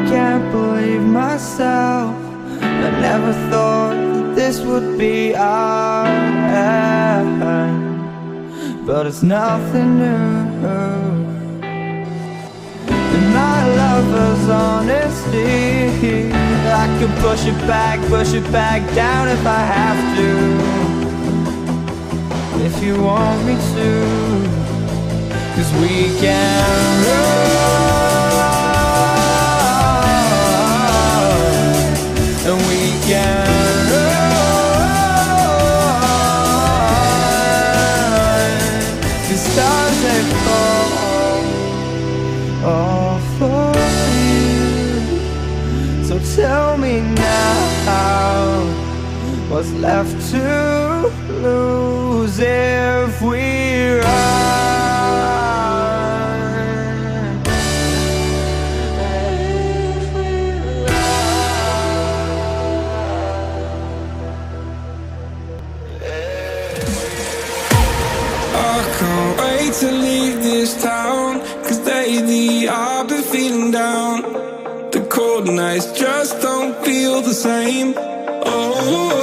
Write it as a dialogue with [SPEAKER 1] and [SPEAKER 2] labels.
[SPEAKER 1] can't believe myself. I never thought that this would be our end, but it's nothing new. And my lover's honesty, I could push it back down if I have to, if you want me to. 'Cause we can run, and we can run. The stars they fall all for you. So tell me now, what's left to lose if we run?
[SPEAKER 2] I can't wait to leave this town, 'cause lately I've been feeling down. The cold nights just don't feel the same. Oh